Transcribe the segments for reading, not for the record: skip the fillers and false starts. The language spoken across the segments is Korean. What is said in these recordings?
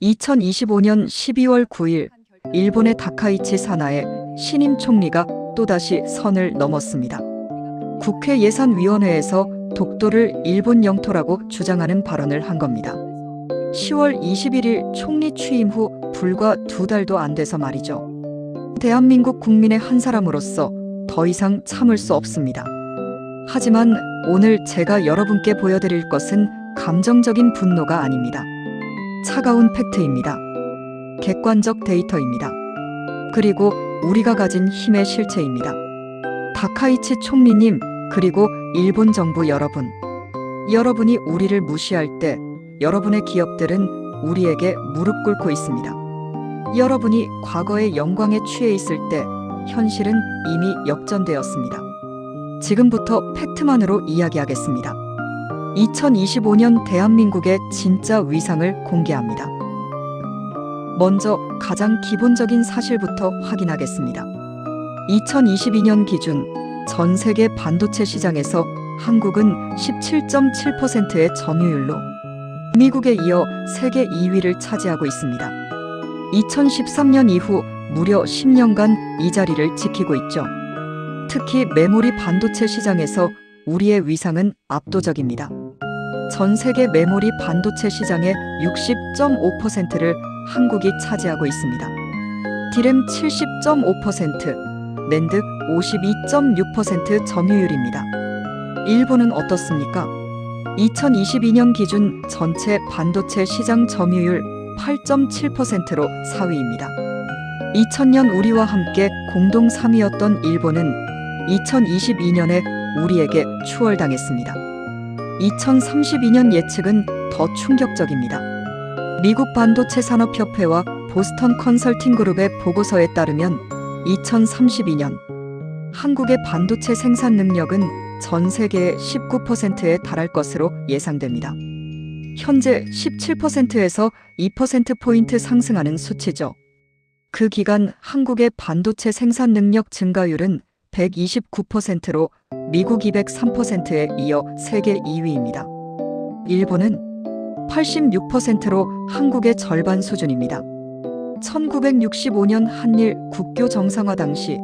2025년 12월 9일 일본의 다카이치 사나에 신임 총리가 또다시 선을 넘었습니다. 국회 예산위원회에서 독도를 일본 영토라고 주장하는 발언을 한 겁니다. 10월 21일 총리 취임 후 불과 2달도 안 돼서 말이죠. 대한민국 국민의 한 사람으로서 더 이상 참을 수 없습니다. 하지만 오늘 제가 여러분께 보여드릴 것은 감정적인 분노가 아닙니다. 차가운 팩트입니다. 객관적 데이터입니다. 그리고 우리가 가진 힘의 실체입니다. 다카이치 총리님, 그리고 일본 정부 여러분. 여러분이 우리를 무시할 때 여러분의 기업들은 우리에게 무릎 꿇고 있습니다. 여러분이 과거의 영광에 취해 있을 때 현실은 이미 역전되었습니다. 지금부터 팩트만으로 이야기하겠습니다. 2025년 대한민국의 진짜 위상을 공개합니다. 먼저 가장 기본적인 사실부터 확인하겠습니다. 2022년 기준 전 세계 반도체 시장에서 한국은 17.7%의 점유율로 미국에 이어 세계 2위를 차지하고 있습니다. 2013년 이후 무려 10년간 이 자리를 지키고 있죠. 특히 메모리 반도체 시장에서 우리의 위상은 압도적입니다. 전 세계 메모리 반도체 시장의 60.5%를 한국이 차지하고 있습니다. 디램 70.5%, 낸드 52.6% 점유율입니다. 일본은 어떻습니까? 2022년 기준 전체 반도체 시장 점유율 8.7%로 4위입니다. 2000년 우리와 함께 공동 3위였던 일본은 2022년에 우리에게 추월당했습니다. 2032년 예측은 더 충격적입니다. 미국 반도체 산업협회와 보스턴 컨설팅 그룹의 보고서에 따르면 2032년 한국의 반도체 생산 능력은 전 세계의 19%에 달할 것으로 예상됩니다. 현재 17%에서 2%포인트 상승하는 수치죠. 그 기간 한국의 반도체 생산 능력 증가율은 129%로 미국 203%에 이어 세계 2위입니다. 일본은 86%로 한국의 절반 수준입니다. 1965년 한일 국교 정상화 당시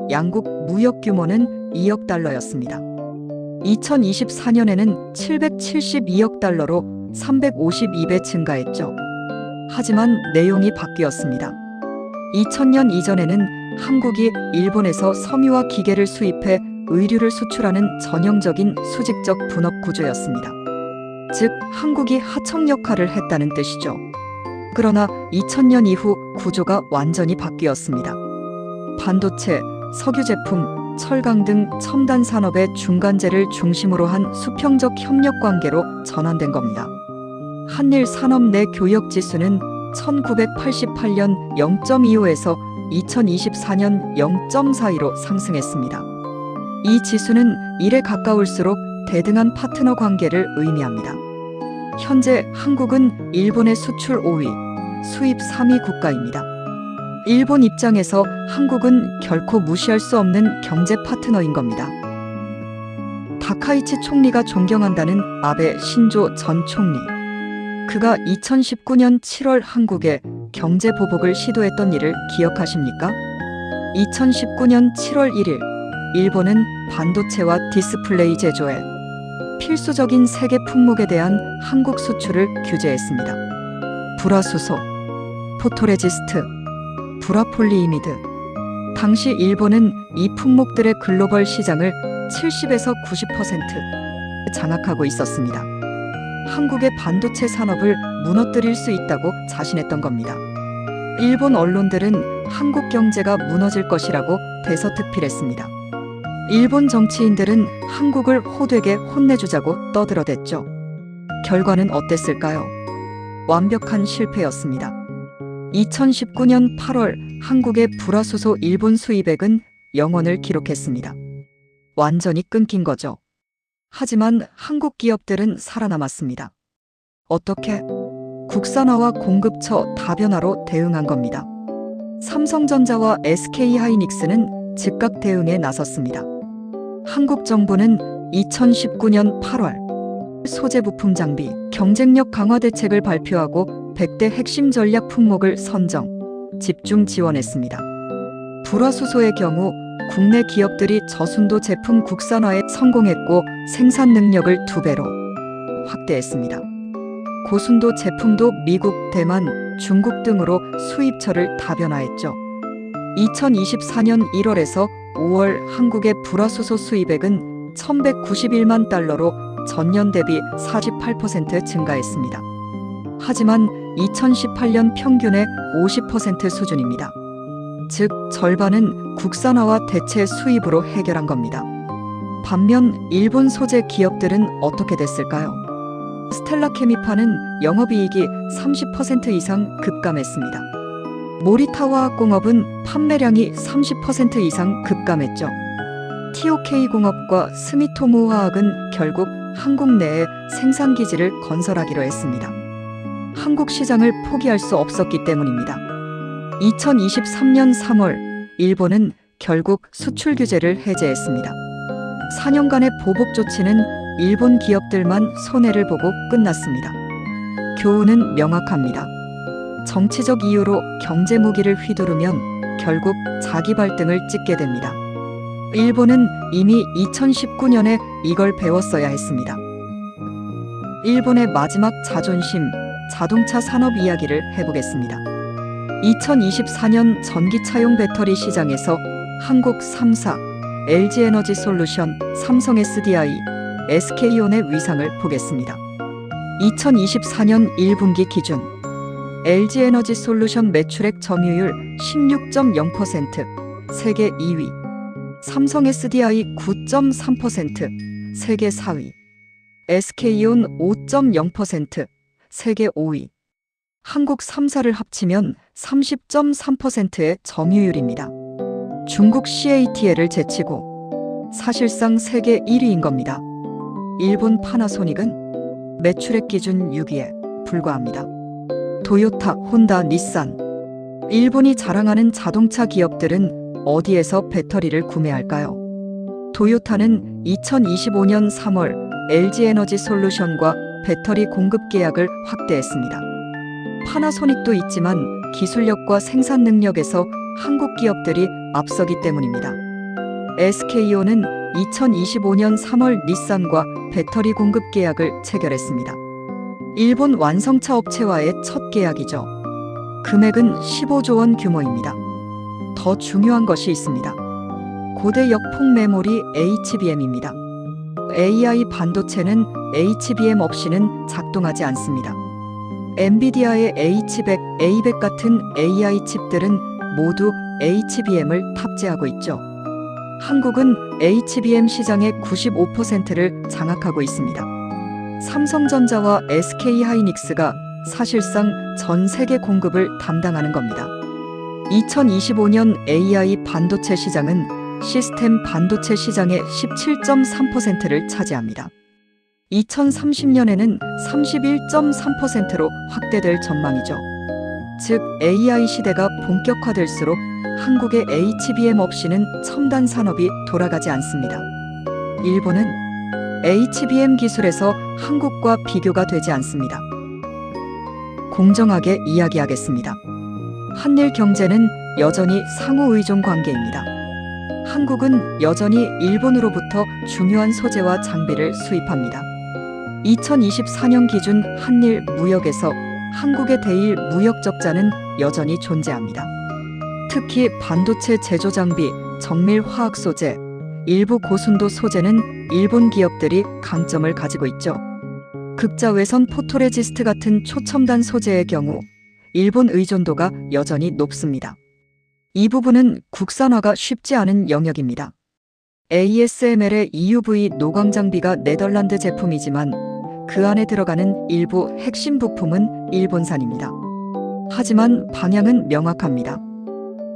양국 무역 규모는 2억 달러였습니다. 2024년에는 772억 달러로 352배 증가했죠. 하지만 내용이 바뀌었습니다. 2000년 이전에는 한국이 일본에서 섬유와 기계를 수입해 의류를 수출하는 전형적인 수직적 분업 구조였습니다. 즉, 한국이 하청 역할을 했다는 뜻이죠. 그러나 2000년 이후 구조가 완전히 바뀌었습니다. 반도체, 석유 제품, 철강 등 첨단 산업의 중간재를 중심으로 한 수평적 협력 관계로 전환된 겁니다. 한일 산업 내 교역 지수는 1988년 0.25에서 2024년 0.42로 상승했습니다. 이 지수는 1에 가까울수록 대등한 파트너 관계를 의미합니다. 현재 한국은 일본의 수출 5위, 수입 3위 국가입니다. 일본 입장에서 한국은 결코 무시할 수 없는 경제 파트너인 겁니다. 다카이치 총리가 존경한다는 아베 신조 전 총리. 그가 2019년 7월 한국에 경제 보복을 시도했던 일을 기억하십니까? 2019년 7월 1일, 일본은 반도체와 디스플레이 제조에 필수적인 세계 품목에 대한 한국 수출을 규제했습니다. 불화수소, 포토레지스트, 불화폴리이미드. 당시 일본은 이 품목들의 글로벌 시장을 70에서 90% 장악하고 있었습니다. 한국의 반도체 산업을 무너뜨릴 수 있다고 자신했던 겁니다. 일본 언론들은 한국 경제가 무너질 것이라고 대서특필했습니다. 일본 정치인들은 한국을 호되게 혼내주자고 떠들어댔죠. 결과는 어땠을까요? 완벽한 실패였습니다. 2019년 8월 한국의 불화수소 일본 수입액은 0원을 기록했습니다. 완전히 끊긴 거죠. 하지만 한국 기업들은 살아남았습니다. 어떻게? 국산화와 공급처 다변화로 대응한 겁니다. 삼성전자와 SK하이닉스는 즉각 대응에 나섰습니다. 한국 정부는 2019년 8월 소재 부품 장비 경쟁력 강화 대책을 발표하고 100대 핵심 전략 품목을 선정, 집중 지원했습니다. 불화수소의 경우 국내 기업들이 저순도 제품 국산화에 성공했고 생산 능력을 2배로 확대했습니다. 고순도 제품도 미국, 대만, 중국 등으로 수입처를 다변화했죠. 2024년 1월에서 5월 한국의 불화수소 수입액은 1,191만 달러로 전년 대비 48% 증가했습니다. 하지만 2018년 평균의 50% 수준입니다. 즉 절반은 국산화와 대체 수입으로 해결한 겁니다. 반면 일본 소재 기업들은 어떻게 됐을까요? 스텔라 케미파는 영업이익이 30% 이상 급감했습니다. 모리타 화학공업은 판매량이 30% 이상 급감했죠. TOK공업과 스미토모 화학은 결국 한국 내에 생산기지를 건설하기로 했습니다. 한국 시장을 포기할 수 없었기 때문입니다. 2023년 3월 일본은 결국 수출 규제를 해제했습니다. 4년간의 보복 조치는 일본 기업들만 손해를 보고 끝났습니다. 교훈은 명확합니다. 정치적 이유로 경제 무기를 휘두르면 결국 자기 발등을 찍게 됩니다. 일본은 이미 2019년에 이걸 배웠어야 했습니다. 일본의 마지막 자존심, 자동차 산업 이야기를 해보겠습니다. 2024년 전기차용 배터리 시장에서 한국 3사, LG에너지솔루션, 삼성 SDI, SK온의 위상을 보겠습니다. 2024년 1분기 기준 LG에너지솔루션 매출액 점유율 16.0%, 세계 2위, 삼성 SDI 9.3%, 세계 4위, SK온 5.0%, 세계 5위. 한국 3사를 합치면 30.3%의 점유율입니다. 중국 CATL을 제치고 사실상 세계 1위인 겁니다. 일본 파나소닉은 매출액 기준 6위에 불과합니다. 토요타, 혼다, 닛산. 일본이 자랑하는 자동차 기업들은 어디에서 배터리를 구매할까요? 토요타는 2025년 3월 LG에너지솔루션과 배터리 공급 계약을 확대했습니다. 파나소닉도 있지만 기술력과 생산 능력에서 한국 기업들이 앞서기 때문입니다. SK온은 2025년 3월 닛산과 배터리 공급 계약을 체결했습니다. 일본 완성차 업체와의 첫 계약이죠. 금액은 15조 원 규모입니다. 더 중요한 것이 있습니다. 고대 역폭 메모리 HBM입니다. AI 반도체는 HBM 없이는 작동하지 않습니다. 엔비디아의 H100, A100 같은 AI 칩들은 모두 HBM을 탑재하고 있죠. 한국은 HBM 시장의 95%를 장악하고 있습니다. 삼성전자와 SK하이닉스가 사실상 전 세계 공급을 담당하는 겁니다. 2025년 AI 반도체 시장은 시스템 반도체 시장의 17.3%를 차지합니다. 2030년에는 31.3%로 확대될 전망이죠. 즉 AI 시대가 본격화될수록 한국의 HBM 없이는 첨단 산업이 돌아가지 않습니다. 일본은 HBM 기술에서 한국과 비교가 되지 않습니다. 공정하게 이야기하겠습니다. 한일 경제는 여전히 상호 의존 관계입니다. 한국은 여전히 일본으로부터 중요한 소재와 장비를 수입합니다. 2024년 기준 한일 무역에서 한국의 대일 무역 적자는 여전히 존재합니다. 특히 반도체 제조 장비, 정밀 화학 소재, 일부 고순도 소재는 일본 기업들이 강점을 가지고 있죠. 극자외선 포토레지스트 같은 초첨단 소재의 경우 일본 의존도가 여전히 높습니다. 이 부분은 국산화가 쉽지 않은 영역입니다. ASML의 EUV 노광 장비가 네덜란드 제품이지만 그 안에 들어가는 일부 핵심 부품은 일본산입니다. 하지만 방향은 명확합니다.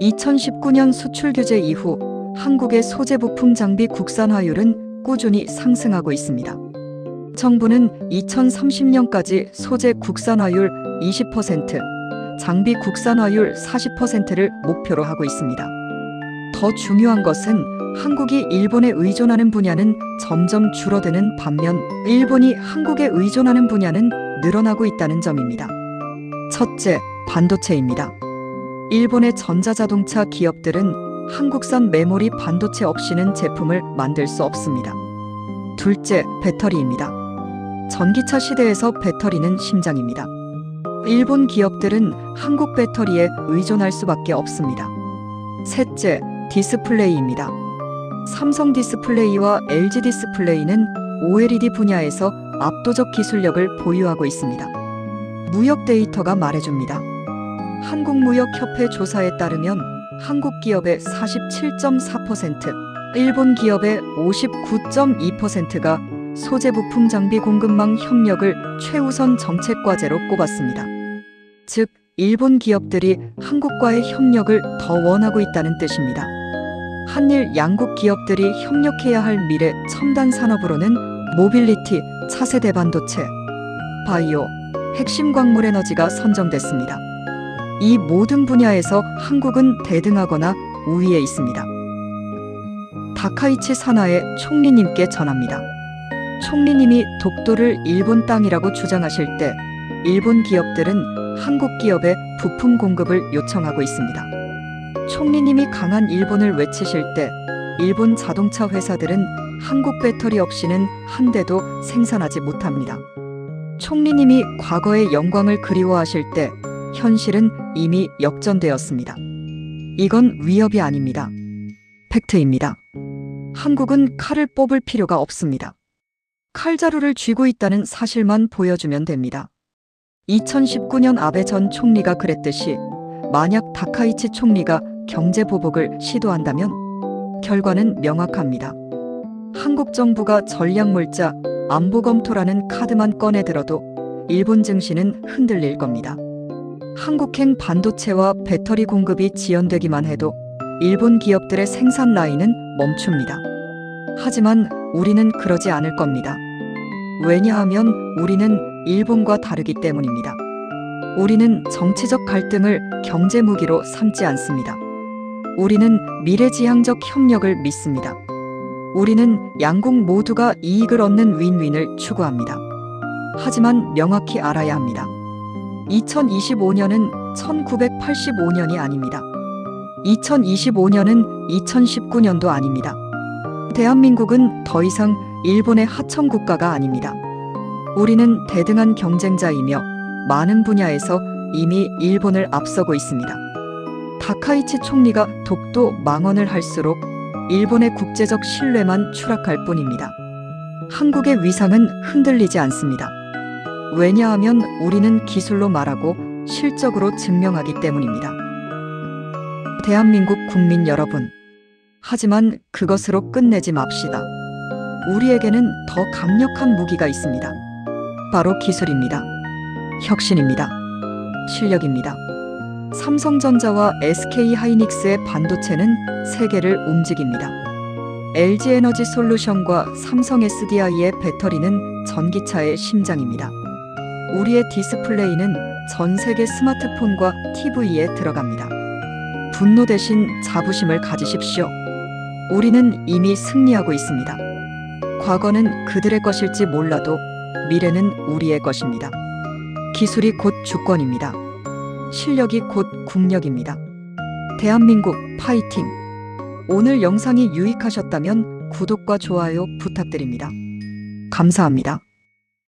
2019년 수출 규제 이후 한국의 소재 부품 장비 국산화율은 꾸준히 상승하고 있습니다. 정부는 2030년까지 소재 국산화율 20%, 장비 국산화율 40%를 목표로 하고 있습니다. 더 중요한 것은 한국이 일본에 의존하는 분야는 점점 줄어드는 반면 일본이 한국에 의존하는 분야는 늘어나고 있다는 점입니다. 첫째, 반도체입니다. 일본의 전자자동차 기업들은 한국산 메모리 반도체 없이는 제품을 만들 수 없습니다. 둘째, 배터리입니다. 전기차 시대에서 배터리는 심장입니다. 일본 기업들은 한국 배터리에 의존할 수밖에 없습니다. 셋째, 디스플레이입니다. 삼성 디스플레이와 LG 디스플레이는 OLED 분야에서 압도적 기술력을 보유하고 있습니다. 무역 데이터가 말해줍니다. 한국무역협회 조사에 따르면 한국 기업의 47.4%, 일본 기업의 59.2%가 소재 부품 장비 공급망 협력을 최우선 정책 과제로 꼽았습니다. 즉, 일본 기업들이 한국과의 협력을 더 원하고 있다는 뜻입니다. 한일 양국 기업들이 협력해야 할 미래 첨단 산업으로는 모빌리티, 차세대 반도체, 바이오, 핵심 광물 에너지가 선정됐습니다. 이 모든 분야에서 한국은 대등하거나 우위에 있습니다. 다카이치 사나의 총리님께 전합니다. 총리님이 독도를 일본 땅이라고 주장하실 때 일본 기업들은 한국 기업에 부품 공급을 요청하고 있습니다. 총리님이 강한 일본을 외치실 때 일본 자동차 회사들은 한국 배터리 없이는 한 대도 생산하지 못합니다. 총리님이 과거의 영광을 그리워하실 때 현실은 이미 역전되었습니다. 이건 위협이 아닙니다. 팩트입니다. 한국은 칼을 뽑을 필요가 없습니다. 칼자루를 쥐고 있다는 사실만 보여주면 됩니다. 2019년 아베 전 총리가 그랬듯이 만약 다카이치 총리가 경제 보복을 시도한다면 결과는 명확합니다. 한국 정부가 전략물자 안보 검토라는 카드만 꺼내 들어도 일본 증시는 흔들릴 겁니다. 한국행 반도체와 배터리 공급이 지연되기만 해도 일본 기업들의 생산 라인은 멈춥니다. 하지만 우리는 그러지 않을 겁니다. 왜냐하면 우리는 일본과 다르기 때문입니다. 우리는 정치적 갈등을 경제 무기로 삼지 않습니다. 우리는 미래지향적 협력을 믿습니다. 우리는 양국 모두가 이익을 얻는 윈윈을 추구합니다. 하지만 명확히 알아야 합니다. 2025년은 1985년이 아닙니다. 2025년은 2019년도 아닙니다. 대한민국은 더 이상 일본의 하청 국가가 아닙니다. 우리는 대등한 경쟁자이며 많은 분야에서 이미 일본을 앞서고 있습니다. 다카이치 총리가 독도 망언을 할수록 일본의 국제적 신뢰만 추락할 뿐입니다. 한국의 위상은 흔들리지 않습니다. 왜냐하면 우리는 기술로 말하고 실적으로 증명하기 때문입니다. 대한민국 국민 여러분, 하지만 그것으로 끝내지 맙시다. 우리에게는 더 강력한 무기가 있습니다. 바로 기술입니다. 혁신입니다. 실력입니다. 삼성전자와 SK하이닉스의 반도체는 세계를 움직입니다. LG에너지솔루션과 삼성 SDI의 배터리는 전기차의 심장입니다. 우리의 디스플레이는 전 세계 스마트폰과 TV에 들어갑니다. 분노 대신 자부심을 가지십시오. 우리는 이미 승리하고 있습니다. 과거는 그들의 것일지 몰라도 미래는 우리의 것입니다. 기술이 곧 주권입니다. 실력이 곧 국력입니다. 대한민국 파이팅! 오늘 영상이 유익하셨다면 구독과 좋아요 부탁드립니다. 감사합니다.